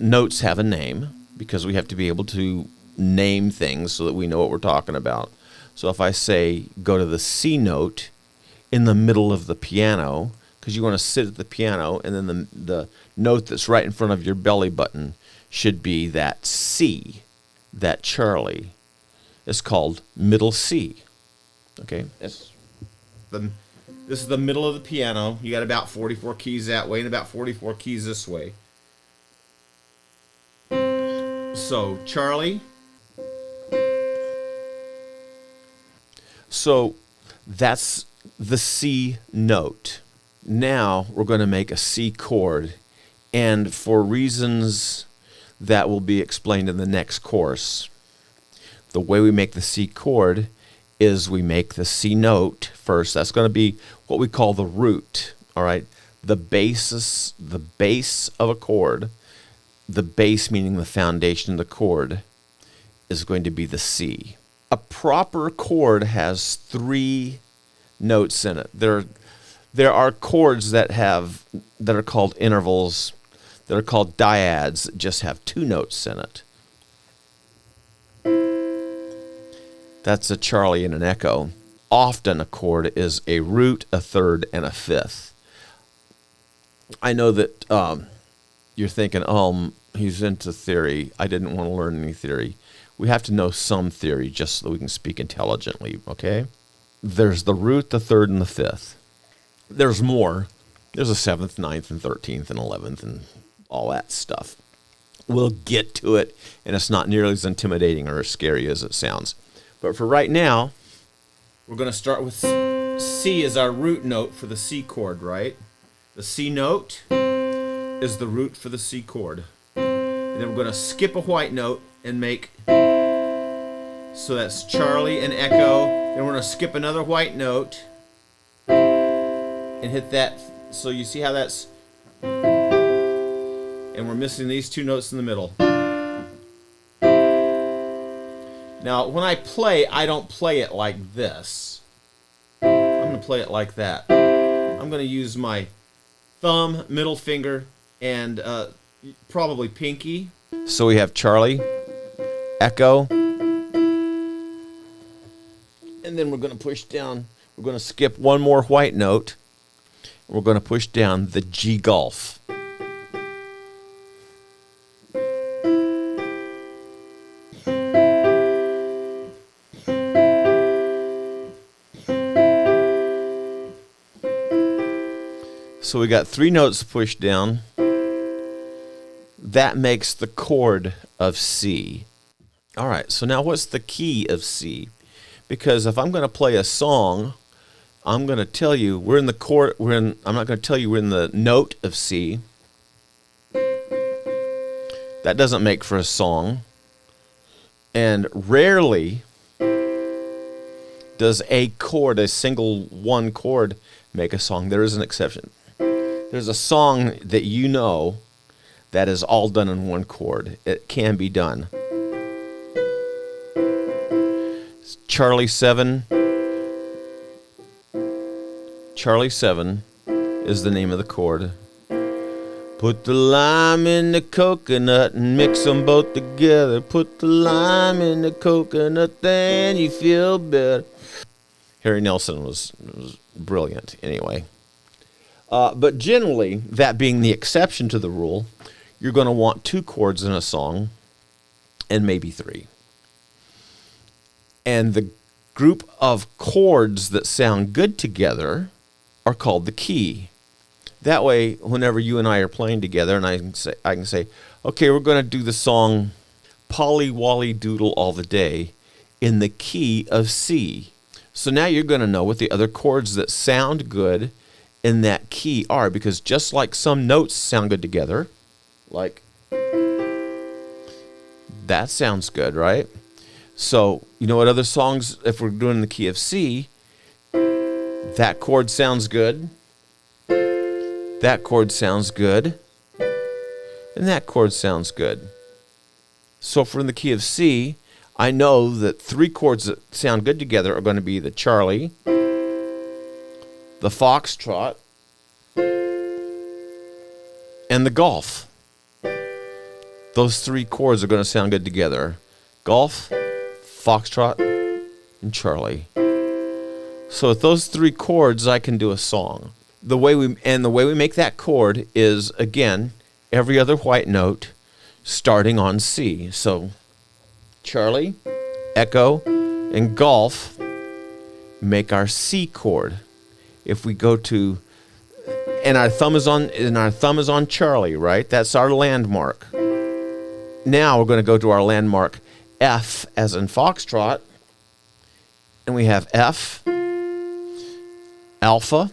notes have a name because we have to be able to name things so that we know what we're talking about. So if I say go to the C note in the middle of the piano, because you want to sit at the piano, and then the note that's right in front of your belly button should be that C, that Charlie. It's called middle C. Okay, this is the middle of the piano. You got about 44 keys that way and about 44 keys this way. So Charlie. So that's the C note. Now we're going to make a C chord, and for reasons that will be explained in the next course, the way we make the C chord is we make the C note first. That's going to be what we call the root, all right? The basis, the base of a chord, the base meaning the foundation of the chord, is going to be the C. A proper chord has 3 notes in it. There are chords that are called intervals, that are called dyads, that just have 2 notes in it. That's a Charlie and an echo. Often a chord is a root, a third, and a fifth. I know that you're thinking, he's into theory. I didn't want to learn any theory. We have to know some theory just so that we can speak intelligently, okay? There's the root, the third, and the fifth. There's more. There's a 7th, 9th, and 13th, and 11th, and all that stuff. We'll get to it, and it's not nearly as intimidating or as scary as it sounds. But for right now, we're going to start with C as our root note for the C chord, right? The C note is the root for the C chord. And then we're going to skip a white note and make, so that's Charlie and echo. Then we're going to skip another white note and hit that. So you see how that's, and we're missing these 2 notes in the middle. Now, when I play, I don't play it like this. I'm going to play it like that. I'm going to use my thumb, middle finger, and probably pinky. So we have Charlie, echo, and then we're going to push down. We're going to skip one more white note. We're going to push down the G gulf. So we got 3 notes pushed down. That makes the chord of C. All right, so now what's the key of C? Because if I'm going to play a song, I'm going to tell you we're in the chord. I'm not going to tell you we're in the note of C. That doesn't make for a song. And rarely does a chord, a single one chord, make a song. There is an exception. There's a song that you know that is all done in one chord. It can be done. Charlie 7. Charlie 7 is the name of the chord. Put the lime in the coconut and mix them both together. Put the lime in the coconut, then you feel better. Harry Nelson was brilliant anyway. But generally, that being the exception to the rule, you're going to want 2 chords in a song and maybe 3. And the group of chords that sound good together are called the key. That way, whenever you and I are playing together, and I can say, okay, we're going to do the song Polly Wolly Doodle All the Day in the key of C. So now you're going to know what the other chords that sound good in that key are, because just like some notes sound good together, like that sounds good, right? So you know what other songs, if we're doing the key of C, that chord sounds good, that chord sounds good, and that chord sounds good. So if we're in the key of C, I know that 3 chords that sound good together are going to be the Charlie, the foxtrot, and the golf. Those three chords are going to sound good together. Golf, foxtrot, and Charlie. So with those three chords, I can do a song. The way we make that chord is, again, every other white note starting on C. So Charlie, echo, and golf make our C chord. If we go to, and our thumb is on Charlie, right? That's our landmark. Now we're going to go to our landmark F as in foxtrot, and we have F, alpha,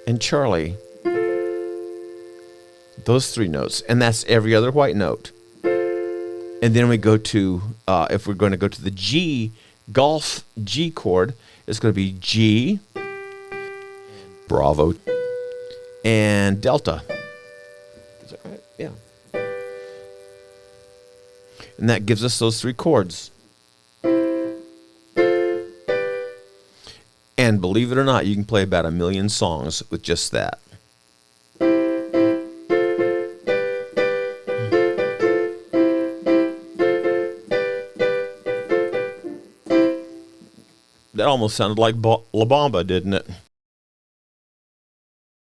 and Charlie. Those three notes, and that's every other white note. And then we go to, if we're going to go to the G, golf G chord, it's going to be G, Bravo, and Delta. Is that right? Yeah. And that gives us those three chords. And believe it or not, you can play about 1 million songs with just that. That almost sounded like La Bamba, didn't it?